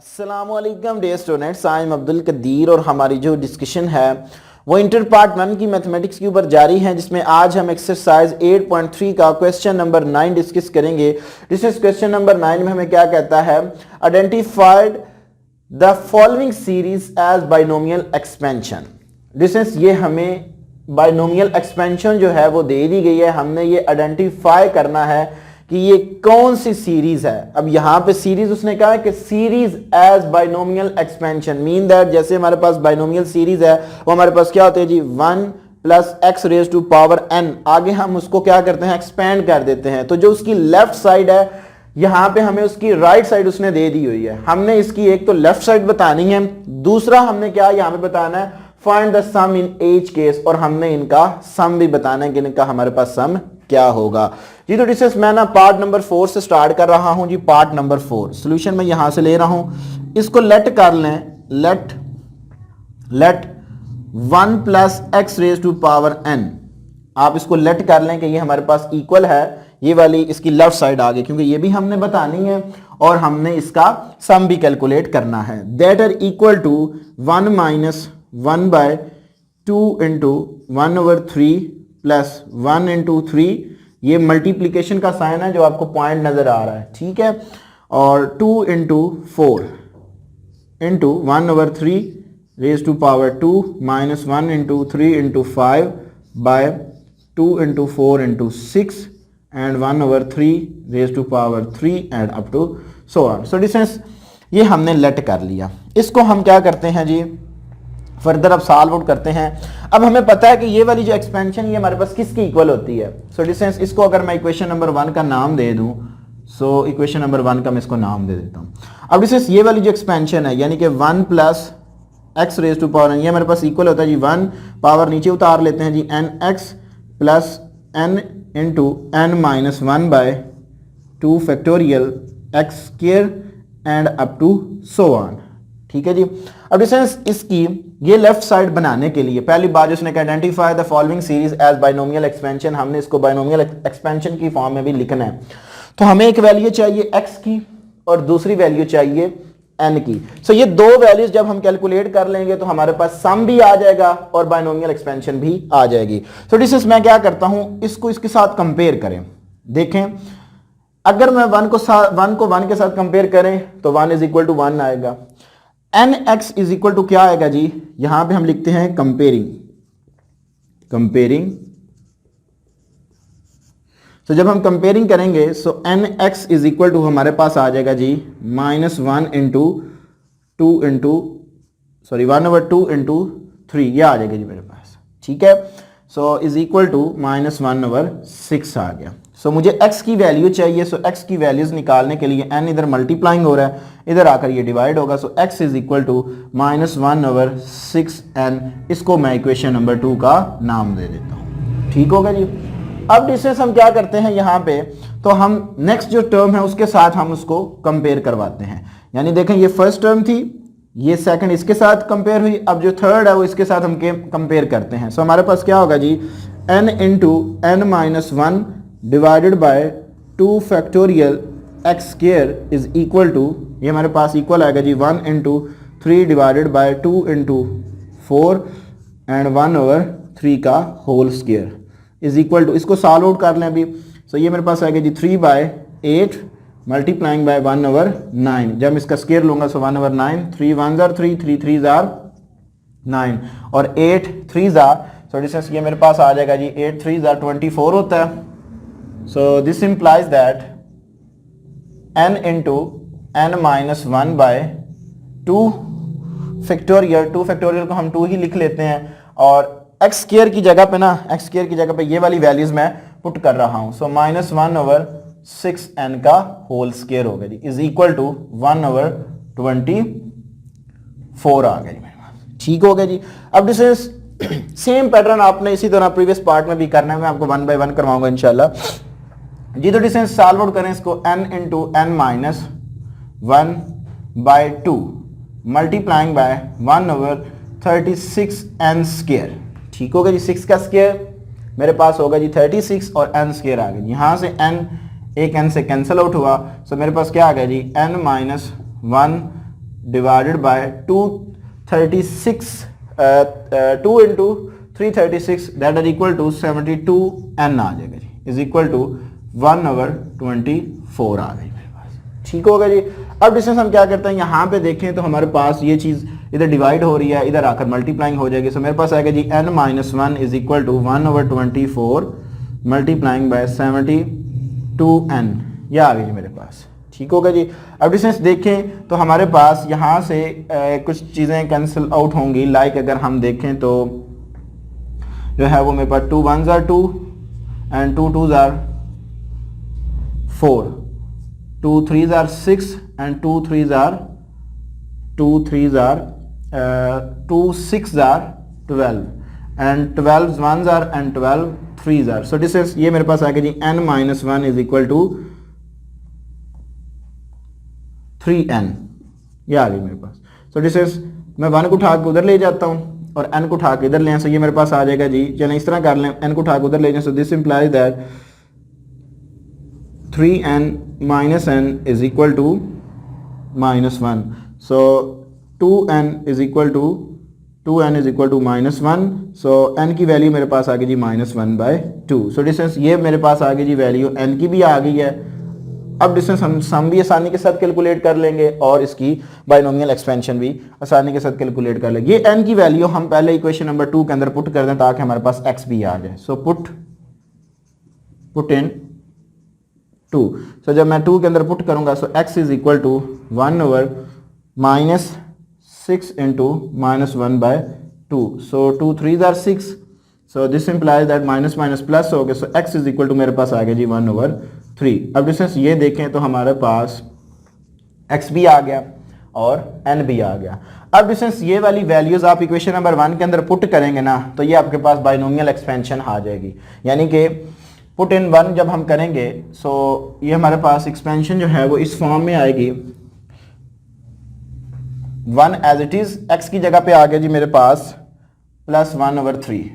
अस्सलामुअलैकुम dear students, I am Abdul Qadir और हमारी जो डिस्कशन है वो इंटर पार्ट 1 की मैथमेटिक्स के ऊपर जारी है, जिसमें आज हम एक्सरसाइज 8.3 का क्वेश्चन नंबर 9 डिस्कस करेंगे। दिस इज क्वेश्चन नंबर 9 में हमें क्या कहता है, identified the following series as binomial expansion. This is ये हमें बाइनोमियल एक्सपेंशन जो है वो दे दी गई है, हमने ये आइडेंटिफाई करना है कि ये कौन सी सीरीज है। अब यहां पे सीरीज उसने कहा है कि series as binomial expansion mean that जैसे हमारे पास बाइनोमियल सीरीज है वो हमारे पास क्या होते हैं जी 1 plus x raise to power n, आगे हम उसको क्या करते हैं एक्सपेंड कर देते हैं। तो जो उसकी लेफ्ट साइड है यहां पे हमें उसकी राइट साइड उसने दे दी हुई है, हमने इसकी एक तो लेफ्ट साइड बतानी है, दूसरा हमने क्या यहां पे बताना है find the sum in each case, और हमने इनका सम भी बताना है कि इनका हमारे पास सम क्या होगा जी। तो डिस्कस मैं ना पार्ट नंबर 4 से स्टार्ट कर रहा हूं जी। पार्ट नंबर 4 सॉल्यूशन मैं यहां से ले रहा हूं, इसको लेट कर लें, let 1 plus x raise to power n, आप इसको लेट कर लें कि ये हमारे पास इक्वल है, ये वाली इसकी लेफ्ट साइड आ गई क्योंकि ये भी हमने बतानी है और हमने इसका सम भी कैलकुलेट करना है। That are equal to 1 minus 1 by 2 into 1/3 plus 1 into 3, ये मल्टीप्लीकेशन का साइन है जो आपको पॉइंट नजर आ रहा है, ठीक है, और 2 into 4 into 1/3 raise to power 2 minus 1 into 3 into 5 by 2 into 4 into 6 and 1/3 raise to power 3 and up to so on. So distance ये हमने लेट कर लिया, इसको हम क्या करते हैं जी फर्दर अब सॉल्व आउट करते हैं। अब हमें पता है कि ये वाली जो एक्सपेंशन ये हमारे पास किसकी इक्वल होती है। सो डिस्टेंस इसको अगर मैं इक्वेशन नंबर 1 का नाम दे दूं, सो इक्वेशन नंबर 1 का मैं इसको नाम दे देता हूं। अब डिस्टेंस ये वाली जो एक्सपेंशन है यानी कि 1 plus x raise to power n, ये हमारे पास इक्वल होता है जी 1 पावर नीचे उतार लेते हैं जी n x plus n into n minus 1 by 2 factorial x square and up to so on, ठीक है जी। अब डिस्टेंस इसकी ये लेफ्ट साइड बनाने के लिए पहली बात उसने identify the following series as binomial expansion, हमने इसको बाइनोमियल एक्सपेंशन की फॉर्म में भी लिखना है। तो हमें एक वैल्यू चाहिए x की और दूसरी वैल्यू चाहिए n की। सो ये दो वैल्यूज जब हम कैलकुलेट कर लेंगे तो हमारे पास सम भी आ जाएगा और बाइनोमियल एक्सपेंशन भी आ जाएगी। सो डिस्टेंस मैं क्या करता हूं, इसको इसके साथ कंपेयर करें, देखें अगर मैं 1 को 1 के साथ कंपेयर करें तो 1 इज इक्वल टू 1 आएगा, n x is equal to क्या आएगा जी, यहां पे हम लिखते हैं कंपेयरिंग। तो जब हम कंपेयरिंग करेंगे so n x is equal to हमारे पास आ जाएगा जी -1 इंटू 2 इंटू 1/2 इंटू 3, ये आ जाएगा जी मेरे पास, ठीक है। सो इज इक्वल टू -1/6 आ गया। सो मुझे x की वैल्यू चाहिए, सो x की वैल्यूज निकालने के लिए n इधर मल्टीप्लाइंग हो रहा है, इधर आकर ये डिवाइड होगा। So x is equal to -1/6n, इसको मैं इक्वेशन नंबर 2 का नाम दे देता हूँ, ठीक होगा जी। अब डिस्टेंस हम क्या करते हैं यहाँ पे, तो हम नेक्स्ट जो टर्म है उसके साथ हम उसको कंपेयर करवाते हैं, यानी देखें ये फर्स्ट टर्म थी, ये सेकंड इसके साथ कंपेयर हुई, अब जो थर्ड है वो इसके साथ हम कंपेयर करते हैं। सो हमारे पास क्या होगा जी n into n minus 1 divided by 2 factorial x square is equal to, ये हमारे पास इक्वल आएगा जी 1 into 3 divided by 2 into 4 and 1/3 का whole square is equal to, इसको सॉल्व आउट कर लें अभी। सो ये मेरे पास आएगा जी 3/8 मल्टीप्लाइंग बाय 1/9, जब इसका स्क्वायर लूंगा सो 1/9, 3 1s are 3, 3 3s are 9 और 8 3s are, सो डिस्टेंस ये मेरे पास आ जाएगा जी 8 3s are 24 होता है। So this implies that n into n minus 1 by 2 factorial को हम 2 ही लिख लेते हैं और x स्क्वायर की जगह पे ना, x स्क्वायर की जगह पे ये वाली वैल्यूज मैं पुट कर रहा हूं। सो -1/6n का होल स्क्वायर हो गया जी इज इक्वल टू 1/24 आ गया जी मेरे पास, ठीक हो गया जी। अब डिस्टेंस सेम पैटर्न आपने इसी तरह प्रीवियस पार्ट में भी करना है, मैं आपको 1 by 1 करवाऊंगा इंशाल्लाह जी। तो डिस्टेंस सॉल्व आउट करें इसको n into n minus 1 by 2 multiplying by 1/36n square, ठीक होगा जी। 6 का स्क्वायर मेरे पास होगा जी 36 और n स्क्वायर आ गया, यहां से n एक n से कैंसिल आउट हुआ। सो मेरे पास क्या आ गया जी n minus 1 divided by 236 2 into 336 that is equal to 72n आ जाएगा जी, इज इक्वल टू 1/24 आ गई मेरे पास। ठीक होगा जी। अब डिस्टेंस हम क्या करते हैं, यहाँ पे देखें तो हमारे पास ये चीज़ इधर डिवाइड हो रही है, इधर आकर मल्टीप्लाइंग हो जाएगी। सो मेरे पास आएगा जी n-1 is equal to 1/24 multiplying by 72n, यह आ गई जी मेरे पास। ठीक होगा जी। अब डिस्टेंस देखें तो हमारे पास यहाँ से कुछ चीज़ें कैंसिल आउट होंगी। लाइक अगर हम देखें तो जो है वो मेरे पास 2 1s are 2 and 2 2s are 4, 2 3s are 6 and 2 3s are 2 6s are 12 and 12 1s are and 12 3s are। So distance ये मेरे पास आ गया जी n-1 is equal to 3n, ये आ गई मेरे पास। सो डिस्टेंस मैं 1 को उठा के उधर ले जाता हूँ और n को उठा के इधर ले, सो ये मेरे पास आ जाएगा जी, चलें इस तरह कर लें, n को उठा के उधर ले जाएं। सो this implies that 3n minus n is equal to -1. So 2n is equal to -1. So n की वैल्यू मेरे पास आ गई जी -1/2। सो डिस्टेंस ये मेरे पास आ गई जी, वैल्यू n की भी आ गई है। अब डिस्टेंस हम भी आसानी के साथ कैलकुलेट कर लेंगे और इसकी बाइनोमियल एक्सपेंशन भी आसानी के साथ कैलकुलेट कर लेंगे। ये n की वैल्यू हम पहले इक्वेशन नंबर 2 के अंदर पुट कर दें ताकि हमारे पास x भी आ जाए। So put in 2। सो जब मैं 2 के अंदर पुट करूंगा so x is equal to 1/-6 into -1/2। So 2 3s are 6। So this implies that minus minus plus हो गया। So x is equal to मेरे पास आ गया जी 1/3। अब डिस्टेंस ये देखें तो हमारे पास x भी आ गया और n भी आ गया। अब डिस्टेंस ये वाली वैल्यूज आप इक्वेशन नंबर 1 के अंदर पुट करेंगे ना तो ये आपके पास बाइनोमियल एक्सपेंशन आ जाएगी। यानी कि पुट इन 1 जब हम करेंगे सो ये हमारे पास एक्सपेंशन जो है वो इस फॉर्म में आएगी। 1 एज इट इज, x की जगह पे आ गया जी मेरे पास +1/3।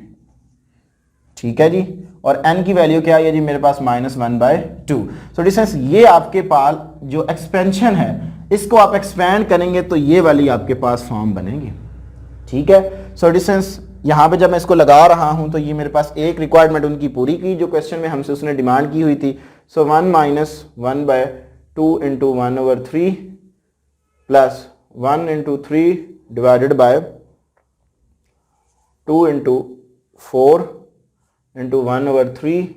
ठीक है जी। और n की वैल्यू क्या है जी मेरे पास -1/2। सो डिस्टेंस ये आपके पास जो एक्सपेंशन है इसको आप एक्सपेंड करेंगे तो ये वाली आपके पास फॉर्म बनेगी। ठीक है। सो डिस्टेंस यहाँ पे जब मैं इसको लगा रहा हूँ तो ये मेरे पास एक रिक्वायरमेंट उनकी पूरी की जो क्वेश्चन में हमसे उसने डिमांड की हुई थी। सो 1 - 1/2 into 1/3 plus 1 into 3 divided by 2 into 4 into 1/3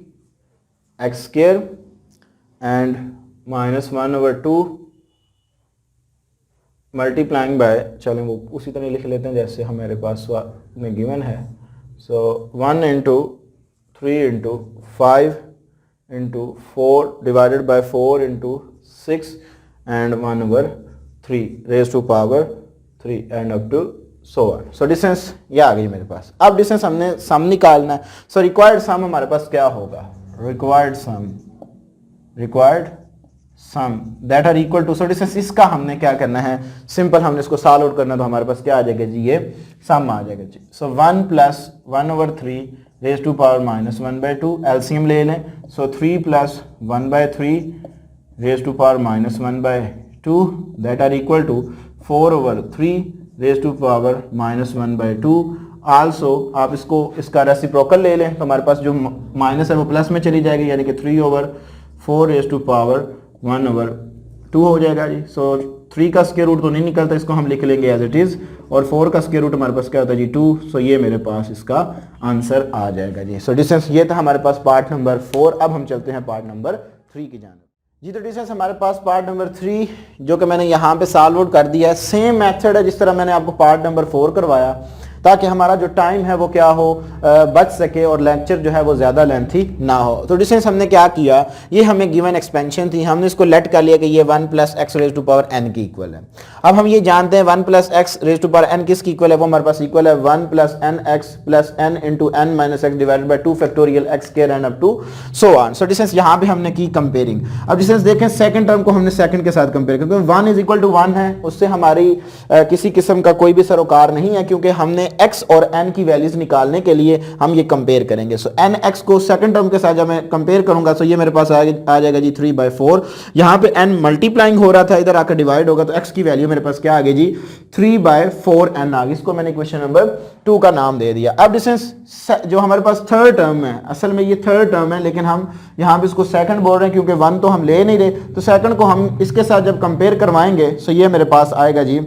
x square and -1/2 multiplying by, चलें वो उसी तरह लिख लेते हैं जैसे हमारे पास में गिवन है। So 1 into 3 into 5 into 4 divided by 4 into 6 and 1/3 raise to power 3 and up to so on. So distance ये आ गई मेरे पास। अब डिस्टेंस हमने सम निकालना है। सो रिक्वायर्ड सम हमारे पास क्या होगा, required sum that are equal to. So distance इसका हमने क्या करना है, सिंपल हमने इसको सॉल्व आउट करना, तो हमारे पास क्या आ जाएगा जी, ये सम आ जाएगा जी। So 1 + 1/3 raise to power -1/2 LCM ले लें। So 3 + 1/3 raise to power -1/2 that are equal to 4/3 raise to power -1/2। Also आप इसका रेसिप्रोकल ले लें तो हमारे पास जो माइनस है वो प्लस में चली जाएगी, यानी कि 3/4 रेज टू पावर 1/2 हो जाएगा जी। सो 3 का स्क्वायर रूट तो नहीं निकलता, इसको हम लिख लेंगे एज इट इज़, और 4 का स्क्वायर रूट हमारे पास क्या होता है जी 2। सो ये मेरे पास इसका आंसर आ जाएगा जी। सो डिस्टेंस ये था हमारे पास पार्ट नंबर 4। अब हम चलते हैं पार्ट नंबर 3 की जानिब जी। तो डिस्टेंस हमारे पास पार्ट नंबर 3 जो कि मैंने यहाँ पे सॉल्व आउट कर दिया है। सेम मेथड है जिस तरह मैंने आपको पार्ट नंबर 4 करवाया, ताकि हमारा जो टाइम है वो क्या हो, बच सके और लेक्चर जो है वो ज़्यादा लेंथी ना हो। तो डिस्टेंस हमने क्या किया, ये हमें गिवन एक्सपेंशन थी, हमने इसको लेट कर लिया कि ये 1 + x raise to power n की इक्वल है। अब हम ये जानते हैं 1 + x raise to power n किसकी इक्वल है, वो हमारे पास इक्वल है 1 + nx + n into n - x divided by 2 factorial x square and up to so on. So distance यहाँ पे हमने की कंपेयरिंग। अब डिस्टेंस देखें सेकंड टर्म को हमने सेकंड के साथ कंपेयर, क्योंकि 1 = 1 है, उससे हमारी किसी किस्म का कोई भी सरोकार नहीं है, क्योंकि हमने x और n की वैल्यूज निकालने के लिए हम ये कंपेयर करेंगे। सो nx को सेकंड टर्म के साथ जब मैं कंपेयर करूंगा तो ये मेरे पास आ जाएगा जी 3/4। यहाँ पे n मल्टीप्लाइंग हो रहा था, इधर आकर डिवाइड होगा तो x की वैल्यू मेरे पास क्या आ गई जी 3/4n आ गई। इसको मैंने इक्वेशन नंबर 2 का नाम दे दिया। अब डिस्टेंस जो हमारे पास थर्ड टर्म है, असल में ये थर्ड टर्म है लेकिन हम यहाँ पे इसको सेकंड बोल रहे हैं क्योंकि 1 तो हम ले नहीं रहे, तो सेकंड को हम इसके साथ जब कंपेयर करवाएंगे तो ये मेरे पास आएगा जी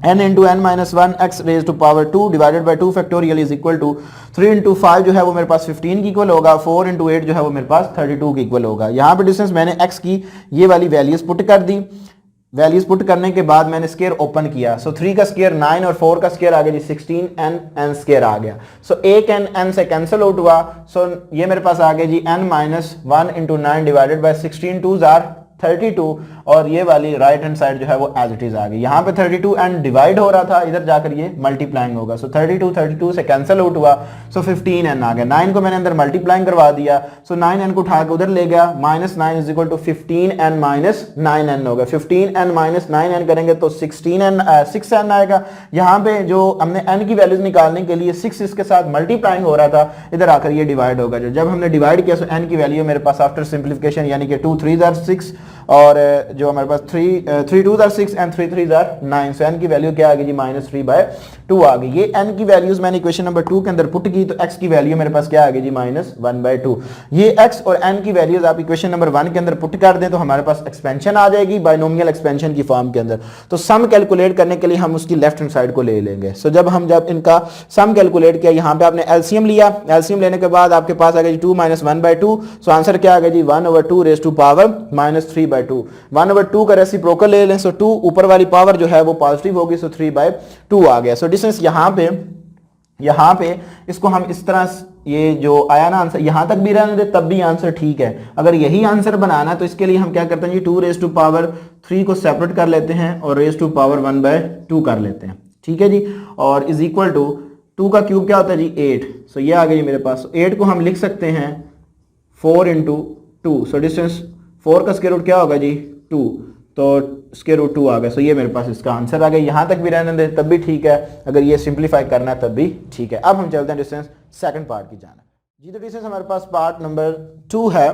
n into n minus one x raise to power 2 divided by 2 factorial is equal to 3 into 5 जो है वो मेरे पास 15 की इक्वल होगा, 4 इंटू 8 जो है वो मेरे पास 32 की इक्वल होगा। यहाँ पे डिस्टेंस मैंने x की ये वाली वैल्यूज पुट कर दी। वैल्यूज पुट करने के बाद मैंने स्केयर ओपन किया। सो 3 का स्केयर 9 और 4 का स्केयर आ गया जी 16 n स्केयर आ गया। सो एक n से कैंसिल आउट हुआ। सो ये मेरे पास आ गया जी n minus 1 into 9 divided by 16 2 are 32 और ये वाली राइट हैंड साइड जो है वो एज इट इज आ गई। यहाँ पे 32 एंड डिवाइड हो रहा था, इधर जाकर ये मल्टीप्लाइंग होगा। सो 32 से कैंसिल आउट हुआ। सो 15n आ गया। 9 को मैंने अंदर मल्टीप्लाइंग करवा दिया। सो 9n को उठा के उधर ले गया। Minus 9 is equal to 15n minus 9n होगा। 15n माइनस 9n करेंगे तो 6n आएगा। यहाँ पे जो हमने n की वैल्यूज निकालने के लिए 6 इसके साथ मल्टीप्लाइंग हो रहा था, इधर आकर ये डिवाइड होगा। जब हमने डिवाइड किया तो n की वैल्यू मेरे पास आफ्टर सिंप्लीफिकेशन यानी कि 2 3 आर 6 और जो हमारे पास 3 2 are 6 and 3 3 are 9। So n की वैल्यू क्या आ गई जी -3/2 आ गई। ये n की वैल्यूज मैंने इक्वेशन नंबर 2 के अंदर पुट की तो x की वैल्यू मेरे पास क्या आ गई जी -1/2। ये x और n की वैल्यूज आप इक्वेशन नंबर 1 के अंदर पुट कर दें तो हमारे पास एक्सपेंशन आ जाएगी बाइनोमियल एक्सपेंशन की फॉर्म के अंदर। तो सम कैलकुलेट करने के लिए हम उसकी लेफ्ट हैंड साइड को ले लेंगे। सो जब इनका सम कैलकुलेट किया, यहाँ पे आपने एलसीएम लिया। एलसीएम लेने के बाद आपके पास आ गया जी 2 - 1/2। सो आंसर क्या आ गया जी 1/2 रेज़ टू पावर -3/2। 1/2 का रेसिप्रोकल ले लें। सो 2 ऊपर वाली पावर जो है वो पॉजिटिव होगी। सो 3/2 आ गया। सो डिस्टेंस यहाँ पे इसको हम इस तरह ये जो आया ना आंसर यहाँ तक भी रहने दे तब भी आंसर ठीक है। अगर यही आंसर बनाना तो इसके लिए हम क्या करते हैं जी 2 रेज़ टू पावर 3 को सेपरेट कर लेते हैं और रेज़ टू पावर 1/2 कर लेते हैं। ठीक है जी। और इज इक्वल टू 2 का क्यूब क्या होता है जी 8। सो ये आ गया जी मेरे पास। 8 को हम लिख सकते हैं 4 इंटू 2। सो डिस्टेंस 4 का स्क्वायर रूट क्या होगा जी 2, तो स्क्वायर रूट 2 आ गया। सो ये मेरे पास इसका आंसर आ गया। यहाँ तक भी रहने दे तब भी ठीक है, अगर ये सिंप्लीफाई करना है तब भी ठीक है। अब हम चलते हैं डिस्टेंस सेकंड पार्ट की जाना जी। तो डिस्टेंस हमारे पास पार्ट नंबर 2 है।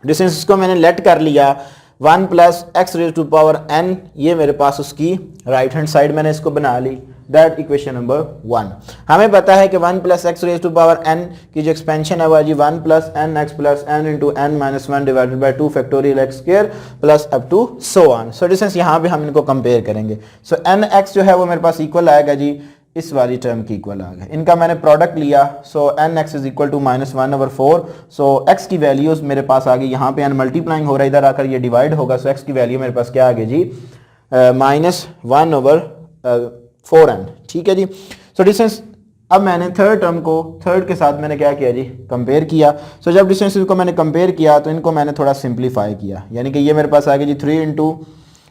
डिस्टेंस को मैंने लेट कर लिया 1 plus x raise to power n। ये मेरे पास उसकी राइट हैंड साइड मैंने इसको बना ली। That equation number 1। हमें पता है कि 1 plus x raise to power n की जो एक्सपेंशन है वह जी 1 plus n x plus n into n minus 1 divided by 2 factorial x square plus up to so on. So distance यहाँ पे हम इनको कंपेयर करेंगे। सो एन एक्स जो है वो मेरे पास इक्वल आएगा जी इस वाली टर्म की इक्वल आ गया। इनका मैंने प्रोडक्ट लिया। So n x is equal to -1/4। So x की वैल्यूज मेरे पास आ गई। यहाँ पे एन मल्टीप्लाइंग हो रहा है, इधर आकर ये डिवाइड होगा। सो एक्स की वैल्यू मेरे पास क्या आ गई जी -1/4n। ठीक है जी। सो डिस्टेंस अब मैंने थर्ड टर्म को थर्ड के साथ मैंने क्या किया जी कंपेयर किया। सो जब डिस्टेंस को मैंने कंपेयर किया तो इनको मैंने थोड़ा सिंप्लीफाई किया, यानी कि ये मेरे पास आ गया जी 3 इंटू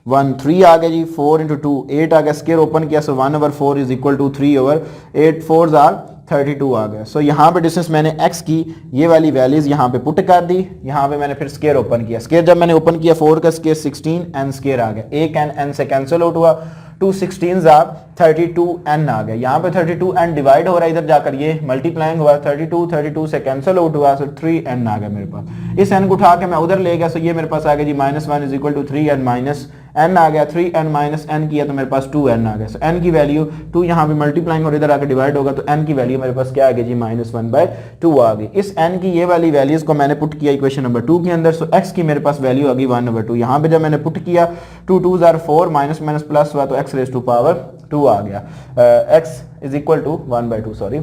1 3 आ गया जी, 4 इंटू 2 8 आ गया। स्केयर ओपन किया। सो 1/4 इज इक्वल टू 3/8 4 आर 32 आ गया। सो यहाँ पे डिस्टेंस मैंने x की ये वाली वैल्यूज यहाँ पे पुट कर दी। यहाँ पे मैंने फिर स्केयर ओपन किया। स्केयर जब मैंने ओपन किया 4 का स्केयर 16 n स्केयर आ गया। एक n से कैंसिल आउट हुआ। 2 16 आर 32n आ गया। यहाँ पे 32n डिवाइड हो रहा है, इधर जाकर ये मल्टीप्लाइंग हुआ। 32 से कैंसिल आउट हुआ। सो 3n आ गया मेरे पास। इस n को उठा के मैं उधर ले गया। सो ये मेरे पास आ गया जी -1 is equal to 3n minus n आ गया। 3n माइनस n किया तो मेरे पास 2n आ गया। सो n की वैल्यू 2 यहाँ पे मल्टीप्लाइंग और इधर आकर डिवाइड होगा तो n की वैल्यू मेरे पास क्या आ गई जी -1/2 आ गई। इस n की ये वाली वैल्यूज को मैंने पुट किया इक्वेशन नंबर 2 के अंदर। सो x की मेरे पास वैल्यू आ गई 1/2। यहाँ पे जब मैंने पुट किया 2 2 आर 4 माइनस माइनस प्लस हुआ तो x रेज़ टू पावर 2 आ गया। x is equal to 1/2 sorry.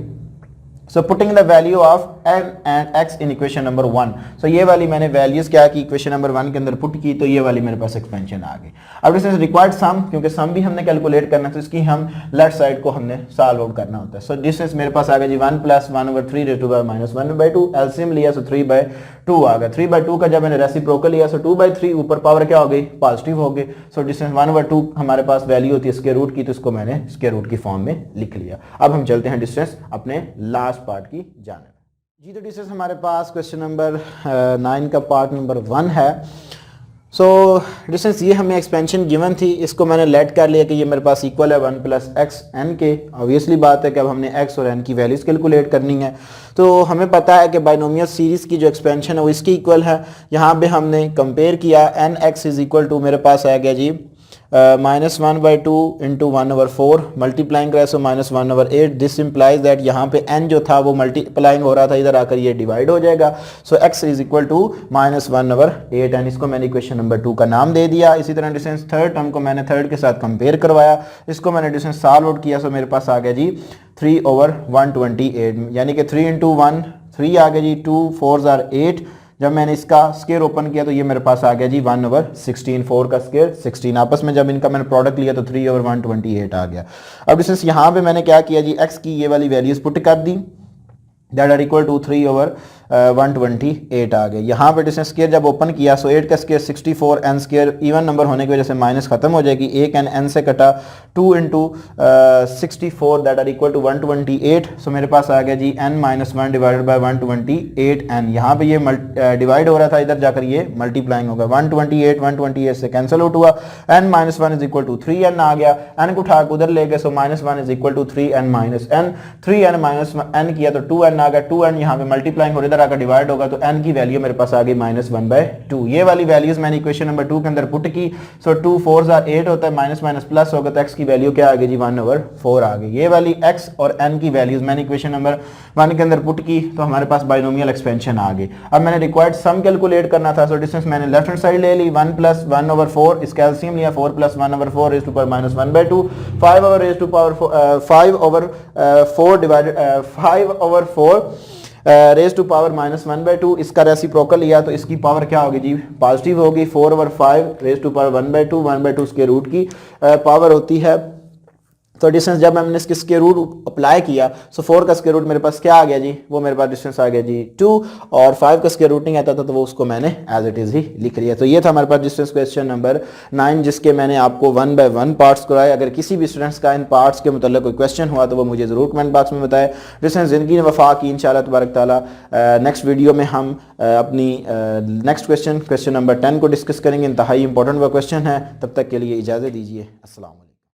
So putting the value of n and x in equation number 1। So ये वाली मैंने वैल्यूज क्या की इक्वेशन नंबर 1 के अंदर पुट की तो ये वाली मेरे पास एक्सपेंशन आ गई। अब डिस्टेंस रिक्वायर्ड सम, क्योंकि सम भी हमने कैलकुलेट करना है तो इसकी हम लेफ्ट साइड को हमने सॉल्व आउट करना होता है। सो डिस्टेंस मेरे पास आ गया जी 1 plus 1/3 raise to power -1/2। LCM लिया। सो 3/2 आ गया। 3/2 का जब मैंने रेसिप्रोकल लिया सो 2/3 ऊपर पावर क्या हो गई पॉजिटिव हो गई। सो डिस्टेंस 1/2 हमारे पास वैल्यू होती है स्क्वायर रूट की, तो इसको मैंने स्क्वायर रूट की फॉर्म में लिख लिया। अब हम चलते हैं डिस्टेंस अपने लास्ट पार्ट की जाने जी। तो डिस्टेंस हमारे पास क्वेश्चन नंबर 9 का पार्ट नंबर 1 है। सो डिस्टेंस ये हमें एक्सपेंशन गिवन थी, इसको मैंने लेट कर लिया कि ये मेरे पास इक्वल है 1 प्लस एक्स एन के। ऑब्वियसली बात है कि अब हमने एक्स और एन की वैल्यूज़ कैलकुलेट करनी है। तो हमें पता है कि बाइनोमियल सीरीज़ की जो एक्सपेंशन है वो इसकी इक्वल है। यहाँ पे हमने कंपेयर किया, n x is equal to मेरे पास आ गया जी -1/2 इंटू 1/4 मल्टीप्लाइंग करें सो -1/8। दिस इम्प्लाइज दैट यहाँ पे n जो था वो मल्टीप्लाइंग हो रहा था, इधर आकर ये डिवाइड हो जाएगा। So x is equal to -1/8 and इसको मैंने इक्वेशन नंबर 2 का नाम दे दिया। इसी तरह डिस्टेंस थर्ड टर्म को मैंने थर्ड के साथ कंपेयर करवाया, इसको मैंने डिस्टेंस सॉल्व आउट किया। सो मेरे पास आ गया जी 3/128, यानी कि 3 × 1 3 आ गया जी, 2 4s are 8। जब मैंने इसका स्क्वायर ओपन किया तो ये मेरे पास आ गया जी 1/16, 4 का स्क्वायर 16। आपस में जब इनका मैंने प्रोडक्ट लिया तो 3/128 आ गया। अब डिस्टेंस यहाँ पे मैंने क्या किया जी, x की ये वाली वैल्यूज पुट कर दी, दैट आर इक्वल टू 3/128 आ गए। यहाँ पे डिस्टेंस स्क्वायर जब ओपन किया सो 8 का square 64, n square even number होने की वजह से माइनस खत्म हो जाएगी, एक एन से कटा, 2 × 64 दैट आर इक्वल टू 128। सो मेरे पास आ गया जी n-1 डिवाइडेड बाय 128 एन। यहाँ पे ये डिवाइड हो रहा था, इधर जाकर ये मल्टीप्लाइंग होगा, 128 से कैंसिल आउट हुआ, n-1 is equal to 3n आ गया। n को उठा के उधर ले गए सो -1 is equal to 3n-n, 3n-n किया तो 2n आ गया, 2n यहाँ पे मल्टीप्लाइंग और इधर आकर डिवाइड होगा तो n की वैल्यू मेरे पास आ गई -1/2। ये वाली वैल्यूज मैंने इक्वेशन नंबर 2 के अंदर पुट की। सो 2 4s are 8 होता है, माइनस माइनस प्लस होगा तो x की वैल्यू क्या आ गई जी 1/4 आ गई। ये वाली x और n की वैल्यूज मैंने इक्वेशन नंबर 1 के अंदर पुट की तो हमारे पास बाइनोमियल एक्सपेंशन आ गई। अब मैंने रिक्वायर्ड सम कैलकुलेट करना था। सो डिस्टेंस मैंने लेफ्ट हैंड साइड ले ली, 1 + 1/4, इसका एलसीएम लिया, 4 + 1/4 raise to power -1/2, 5/4 divided 5/4 raise to power -1/2, इसका रेसिप्रोकल लिया तो इसकी पावर क्या होगी जी, पॉजिटिव होगी। 4/5 raise to power 1/2, 1/2 square root की पावर होती है। तो डिस्टेंस जब मैंने इसके स्क्वायर रूट अप्लाई किया सो 4 का स्क्वायर रूट मेरे पास क्या आ गया जी, वो मेरे पास डिस्टेंस आ गया जी 2, और 5 का स्क्वायर रूट नहीं आता था तो वो उसको मैंने एज इट इज़ ही लिख लिया। तो ये था हमारे पास डिस्टेंस क्वेश्चन नंबर 9, जिसके मैंने आपको 1 बाय 1 पार्ट्स कराए। अगर किसी भी स्टूडेंट्स का इन पार्ट्स के मतलब कोई क्वेश्चन हुआ तो वो मुझे ज़रूर कमेंट बॉक्स में बताए। डिस्टेंस ज़िंदगी ने वफा की इंशाअल्लाह तबारक ताला। नेक्स्ट वीडियो में हम अपनी नेक्स्ट क्वेश्चन नंबर 10 को डिस्कस करेंगे। इंतहाई इंपॉर्टेंट वो क्वेश्चन है। तब तक के लिए इजाज़त दीजिए। अस्सलाम वालेकुम।